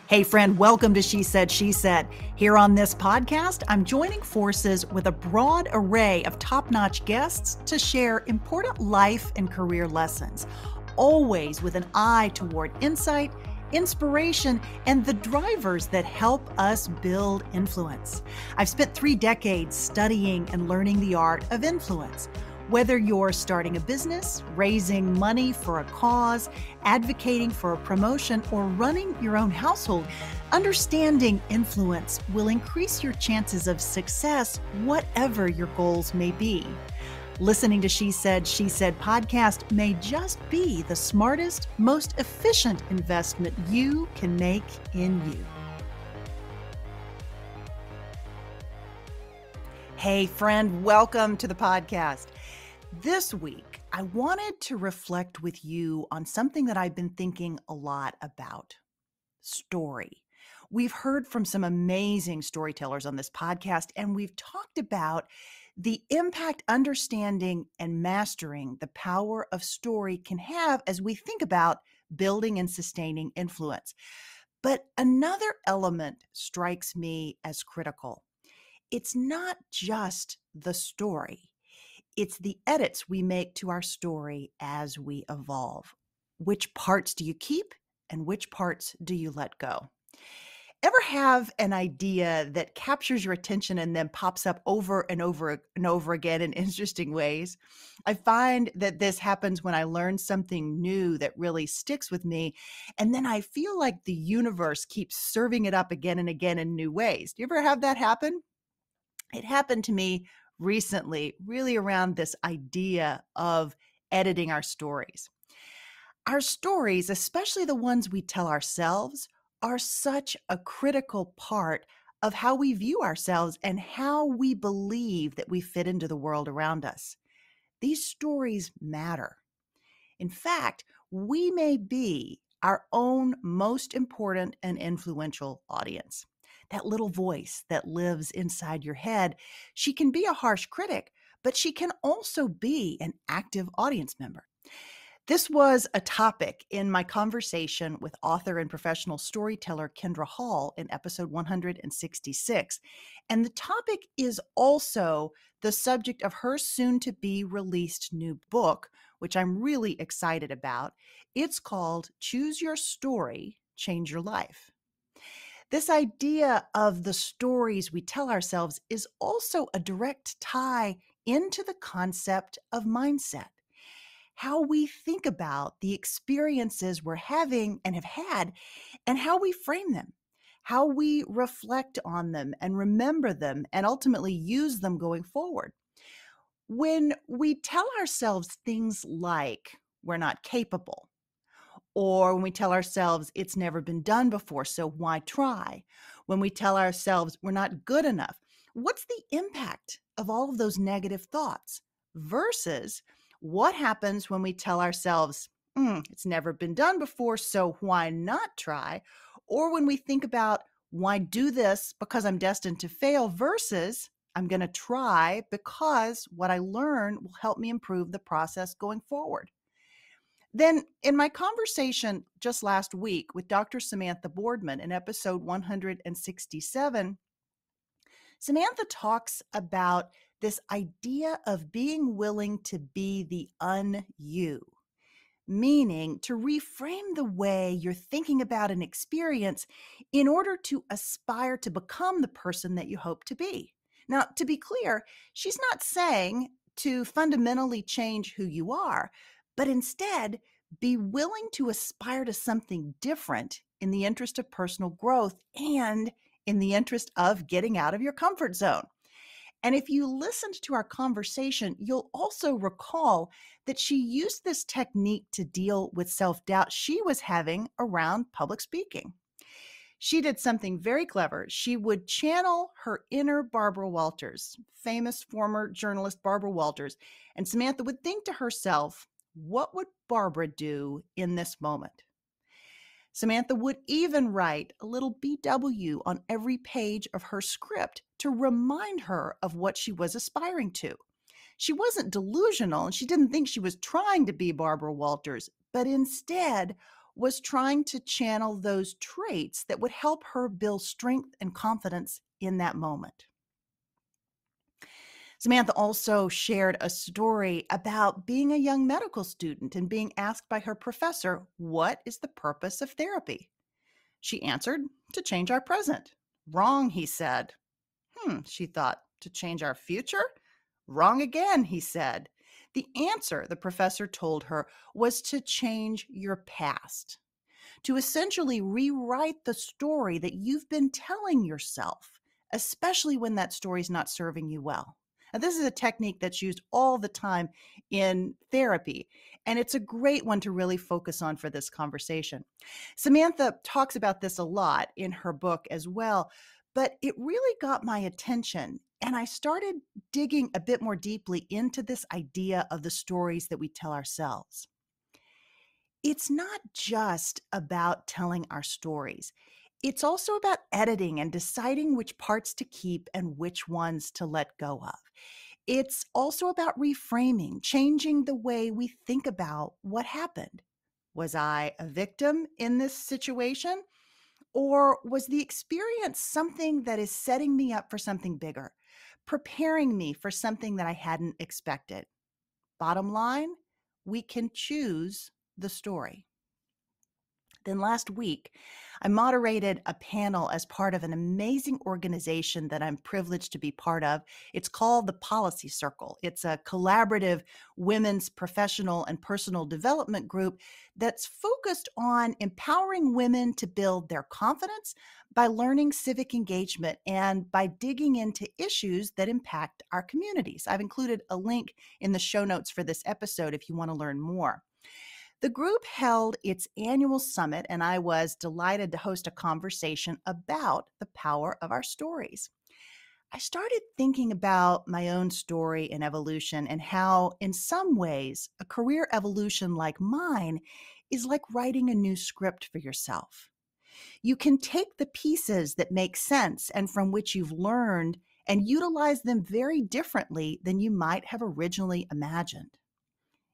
Hey, friend, welcome to She Said, She Said. Here on this podcast, I'm joining forces with a broad array of top notch guests to share important life and career lessons, always with an eye toward insight, inspiration, and the drivers that help us build influence. I've spent 3 decades studying and learning the art of influence. Whether you're starting a business, raising money for a cause, advocating for a promotion, or running your own household, understanding influence will increase your chances of success, whatever your goals may be. Listening to She Said podcast may just be the smartest, most efficient investment you can make in you. Hey, friend, welcome to the podcast. This week, I wanted to reflect with you on something that I've been thinking a lot about: story. We've heard from some amazing storytellers on this podcast, and we've talked about the impact understanding and mastering the power of story can have as we think about building and sustaining influence. But another element strikes me as critical. It's not just the story. It's the edits we make to our story as we evolve. Which parts do you keep and which parts do you let go? Ever have an idea that captures your attention and then pops up over and over and over again in interesting ways? I find that this happens when I learn something new that really sticks with me, and then I feel like the universe keeps serving it up again and again in new ways. Do you ever have that happen? It happened to me recently, really around this idea of editing our stories. Our stories, especially the ones we tell ourselves, are such a critical part of how we view ourselves and how we believe that we fit into the world around us. These stories matter. In fact, we may be our own most important and influential audience. That little voice that lives inside your head, she can be a harsh critic, but she can also be an active audience member. This was a topic in my conversation with author and professional storyteller Kendra Hall in episode 166. And the topic is also the subject of her soon-to-be released new book, which I'm really excited about. It's called Choose Your Story, Change Your Life. This idea of the stories we tell ourselves is also a direct tie into the concept of mindset. How we think about the experiences we're having and have had, and how we frame them, how we reflect on them and remember them, and ultimately use them going forward. When we tell ourselves things like we're not capable, or when we tell ourselves it's never been done before, so why try? When we tell ourselves we're not good enough, what's the impact of all of those negative thoughts versus what happens when we tell ourselves, it's never been done before, so why not try? Or when we think about why do this because I'm destined to fail versus I'm going to try because what I learn will help me improve the process going forward. Then, in my conversation just last week with Dr. Samantha Boardman in episode 167, Samantha talks about this idea of being willing to be the un-you, meaning to reframe the way you're thinking about an experience in order to aspire to become the person that you hope to be. Now, to be clear, she's not saying to fundamentally change who you are, but instead be willing to aspire to something different in the interest of personal growth and in the interest of getting out of your comfort zone. And if you listened to our conversation, you'll also recall that she used this technique to deal with self-doubt she was having around public speaking. She did something very clever. She would channel her inner Barbara Walters, famous former journalist Barbara Walters, and Samantha would think to herself, what would Barbara do in this moment? Samantha would even write a little BW on every page of her script to remind her of what she was aspiring to. She wasn't delusional and she didn't think she was trying to be Barbara Walters, but instead was trying to channel those traits that would help her build strength and confidence in that moment. Samantha also shared a story about being a young medical student and being asked by her professor, "What is the purpose of therapy?" She answered, "To change our present." "Wrong," he said. She thought, "To change our future?" "Wrong again," he said. The answer, the professor told her, was to change your past, to essentially rewrite the story that you've been telling yourself, especially when that story's not serving you well. Now, this is a technique that's used all the time in therapy, and it's a great one to really focus on for this conversation. Samantha talks about this a lot in her book as well, but it really got my attention. And I started digging a bit more deeply into this idea of the stories that we tell ourselves. It's not just about telling our stories. It's also about editing and deciding which parts to keep and which ones to let go of. It's also about reframing, changing the way we think about what happened. Was I a victim in this situation? Or was the experience something that is setting me up for something bigger, preparing me for something that I hadn't expected? Bottom line, we can choose the story. Then last week, I moderated a panel as part of an amazing organization that I'm privileged to be part of. It's called the Policy Circle. It's a collaborative women's professional and personal development group that's focused on empowering women to build their confidence by learning civic engagement and by digging into issues that impact our communities. I've included a link in the show notes for this episode if you want to learn more. The group held its annual summit, and I was delighted to host a conversation about the power of our stories. I started thinking about my own story and evolution and how, in some ways, a career evolution like mine is like writing a new script for yourself. You can take the pieces that make sense and from which you've learned and utilize them very differently than you might have originally imagined.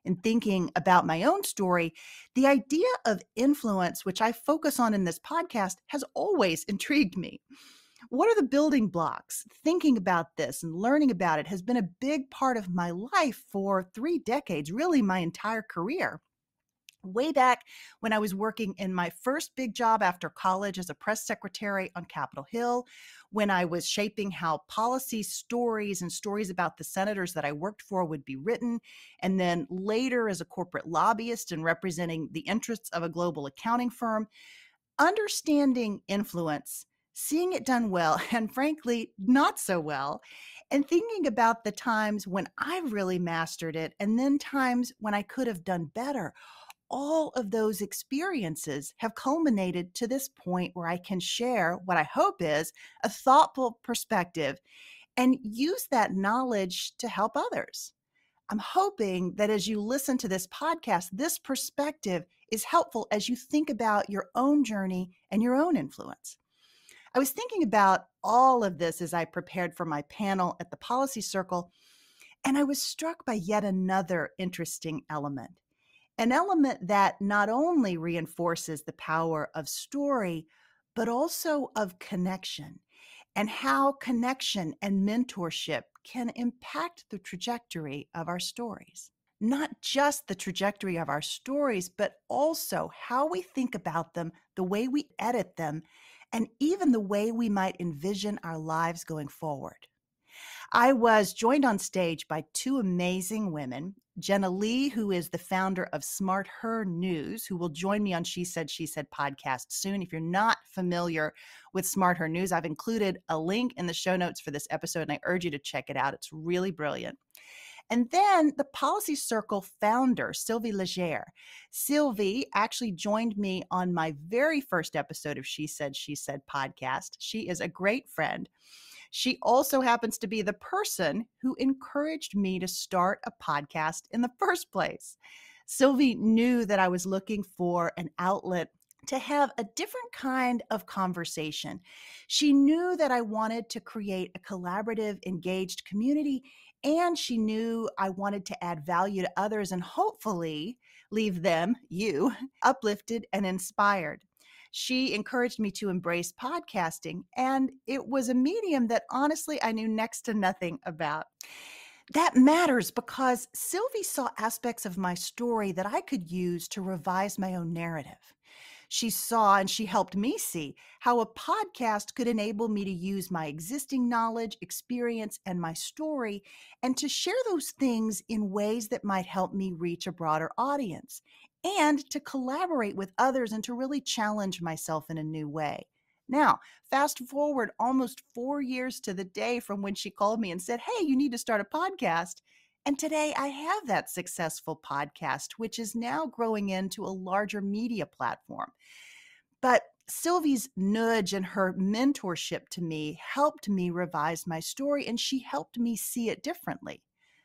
In thinking about my own story, the idea of influence, which I focus on in this podcast, has always intrigued me. What are the building blocks? Thinking about this and learning about it has been a big part of my life for 3 decades, really my entire career. Way back when I was working in my first big job after college as a press secretary on Capitol Hill, when I was shaping how policy stories and stories about the senators that I worked for would be written, and then later as a corporate lobbyist and representing the interests of a global accounting firm, understanding influence, seeing it done well, and frankly, not so well, and thinking about the times when I've really mastered it and then times when I could have done better. All of those experiences have culminated to this point where I can share what I hope is a thoughtful perspective and use that knowledge to help others. I'm hoping that as you listen to this podcast, this perspective is helpful as you think about your own journey and your own influence. I was thinking about all of this as I prepared for my panel at the Policy Circle, and I was struck by yet another interesting element. An element that not only reinforces the power of story, but also of connection, and how connection and mentorship can impact the trajectory of our stories. Not just the trajectory of our stories, but also how we think about them, the way we edit them, and even the way we might envision our lives going forward. I was joined on stage by two amazing women, Jenna Lee, who is the founder of Smart Her News, who will join me on She Said podcast soon. If you're not familiar with Smart Her News, I've included a link in the show notes for this episode, and I urge you to check it out. It's really brilliant. And then the Policy Circle founder, Sylvie Legere. Sylvie actually joined me on my very first episode of She Said podcast. She is a great friend. She also happens to be the person who encouraged me to start a podcast in the first place. Sylvie knew that I was looking for an outlet to have a different kind of conversation. She knew that I wanted to create a collaborative, engaged community, And she knew I wanted to add value to others and hopefully leave them, you, uplifted and inspired. She encouraged me to embrace podcasting, and it was a medium that honestly I knew next to nothing about. That matters because Sylvie saw aspects of my story that I could use to revise my own narrative. She saw and she helped me see how a podcast could enable me to use my existing knowledge, experience, and my story, and to share those things in ways that might help me reach a broader audience, and to collaborate with others and to really challenge myself in a new way. Now, fast forward almost 4 years to the day from when she called me and said, "Hey, you need to start a podcast." And today I have that successful podcast, which is now growing into a larger media platform. But Sylvie's nudge and her mentorship to me helped me revise my story, and she helped me see it differently,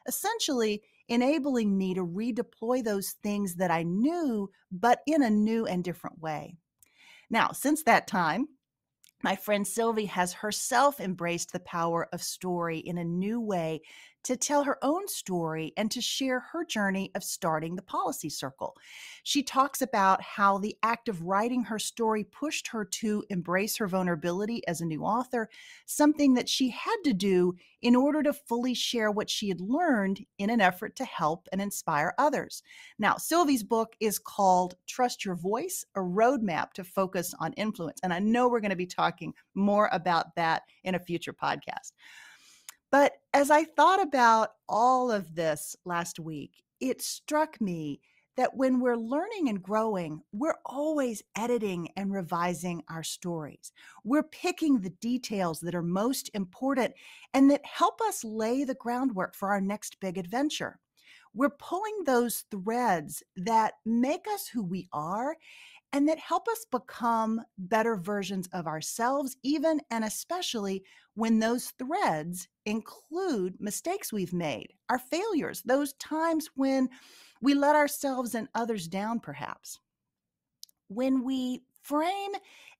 essentially enabling me to redeploy those things that I knew, but in a new and different way. Now, since that time, my friend Sylvie has herself embraced the power of story in a new way to tell her own story and to share her journey of starting the Policy Circle. She talks about how the act of writing her story pushed her to embrace her vulnerability as a new author, something that she had to do in order to fully share what she had learned in an effort to help and inspire others. Now, Sylvie's book is called Trust Your Voice, a roadmap to focus on influence. And I know we're going to be talking more about that in a future podcast. But as I thought about all of this last week, it struck me that when we're learning and growing, we're always editing and revising our stories. We're picking the details that are most important and that help us lay the groundwork for our next big adventure. We're pulling those threads that make us who we are and that help us become better versions of ourselves, even and especially when those threads include mistakes we've made, our failures, those times when we let ourselves and others down, perhaps. When we frame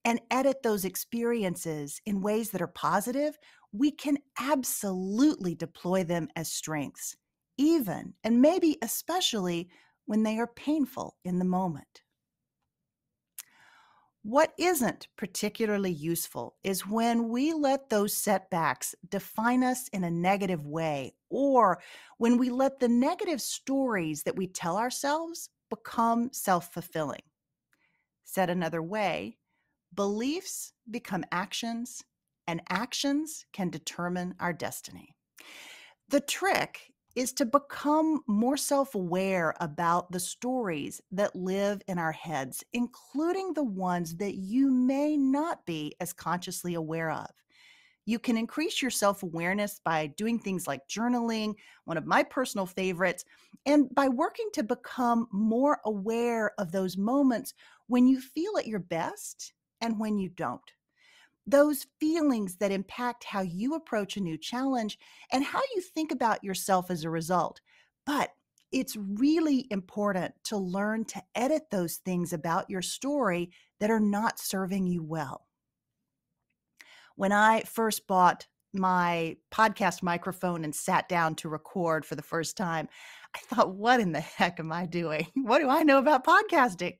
and edit those experiences in ways that are positive, we can absolutely deploy them as strengths, even and maybe especially when they are painful in the moment. What isn't particularly useful is when we let those setbacks define us in a negative way, or when we let the negative stories that we tell ourselves become self-fulfilling. Said another way, beliefs become actions, and actions can determine our destiny. The trick is to become more self-aware about the stories that live in our heads, including the ones that you may not be as consciously aware of. You can increase your self-awareness by doing things like journaling, one of my personal favorites, and by working to become more aware of those moments when you feel at your best and when you don't. Those feelings that impact how you approach a new challenge and how you think about yourself as a result. But it's really important to learn to edit those things about your story that are not serving you well. When I first bought my podcast microphone and sat down to record for the first time, I thought, what in the heck am I doing? What do I know about podcasting?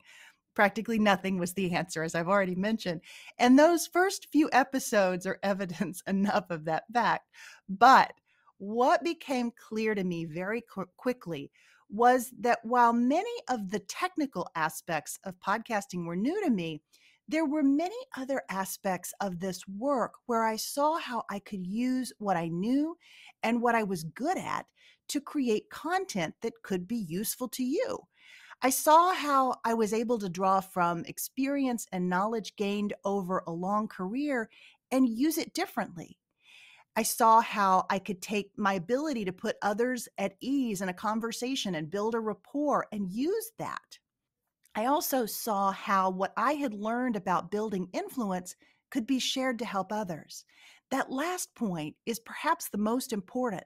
Practically nothing was the answer, as I've already mentioned. And those first few episodes are evidence enough of that fact. But what became clear to me very quickly was that while many of the technical aspects of podcasting were new to me, there were many other aspects of this work where I saw how I could use what I knew and what I was good at to create content that could be useful to you. I saw how I was able to draw from experience and knowledge gained over a long career and use it differently. I saw how I could take my ability to put others at ease in a conversation and build a rapport and use that. I also saw how what I had learned about building influence could be shared to help others. That last point is perhaps the most important.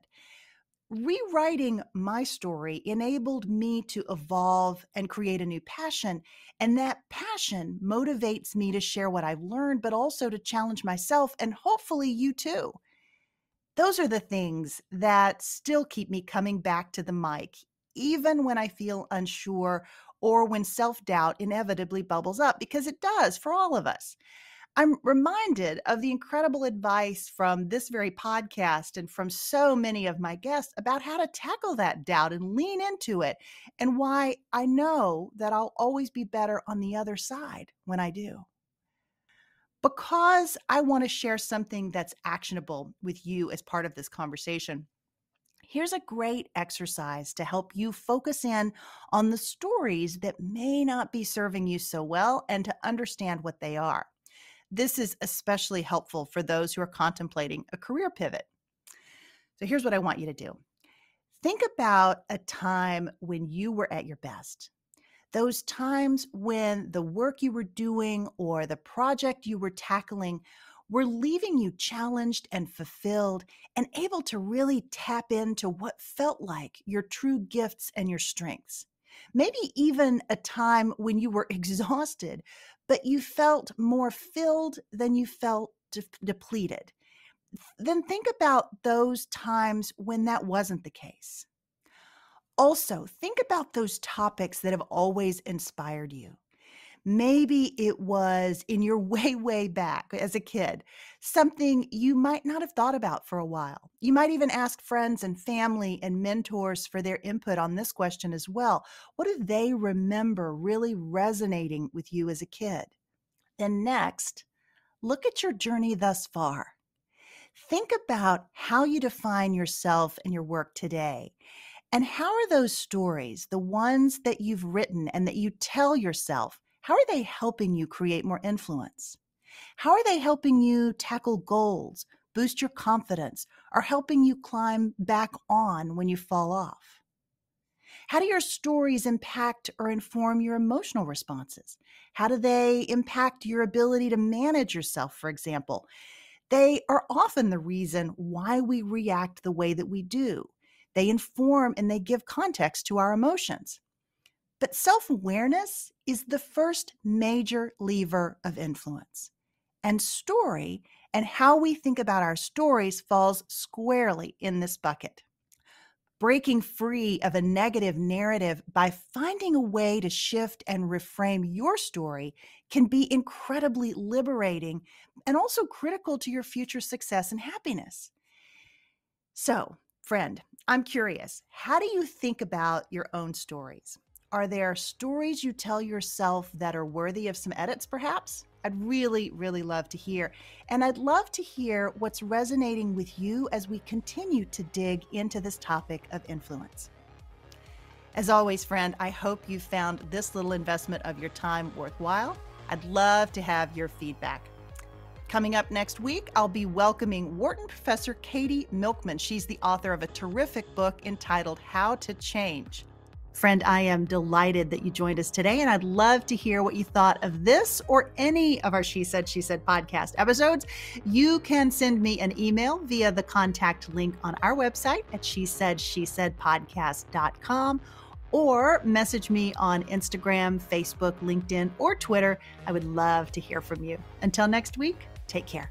Rewriting my story enabled me to evolve and create a new passion, and that passion motivates me to share what I've learned, but also to challenge myself and hopefully you too. Those are the things that still keep me coming back to the mic, even when I feel unsure or when self-doubt inevitably bubbles up, because it does for all of us. I'm reminded of the incredible advice from this very podcast and from so many of my guests about how to tackle that doubt and lean into it, and why I know that I'll always be better on the other side when I do. Because I want to share something that's actionable with you as part of this conversation, here's a great exercise to help you focus in on the stories that may not be serving you so well and to understand what they are. This is especially helpful for those who are contemplating a career pivot. So here's what I want you to do. Think about a time when you were at your best. Those times when the work you were doing or the project you were tackling were leaving you challenged and fulfilled and able to really tap into what felt like your true gifts and your strengths. Maybe even a time when you were exhausted, but you felt more filled than you felt depleted. Then think about those times when that wasn't the case. Also, think about those topics that have always inspired you. Maybe it was in your way back as a kid, something you might not have thought about for a while. You might even ask friends and family and mentors for their input on this question as well. What do they remember really resonating with you as a kid? Then next, look at your journey thus far. Think about how you define yourself and your work today. And how are those stories, the ones that you've written and that you tell yourself, how are they helping you create more influence? How are they helping you tackle goals, boost your confidence, or helping you climb back on when you fall off? How do your stories impact or inform your emotional responses? How do they impact your ability to manage yourself, for example? They are often the reason why we react the way that we do. They inform and they give context to our emotions. But self-awareness is the first major lever of influence. And story and how we think about our stories falls squarely in this bucket. Breaking free of a negative narrative by finding a way to shift and reframe your story can be incredibly liberating and also critical to your future success and happiness. So, friend, I'm curious, how do you think about your own stories? Are there stories you tell yourself that are worthy of some edits, perhaps? I'd really love to hear. And I'd love to hear what's resonating with you as we continue to dig into this topic of influence. As always, friend, I hope you found this little investment of your time worthwhile. I'd love to have your feedback. Coming up next week, I'll be welcoming Wharton professor Katie Milkman. She's the author of a terrific book entitled How to Change. Friend, I am delighted that you joined us today, and I'd love to hear what you thought of this or any of our She Said podcast episodes. You can send me an email via the contact link on our website at shesaidpodcast.com, or message me on Instagram, Facebook, LinkedIn, or Twitter. I would love to hear from you. Until next week, take care.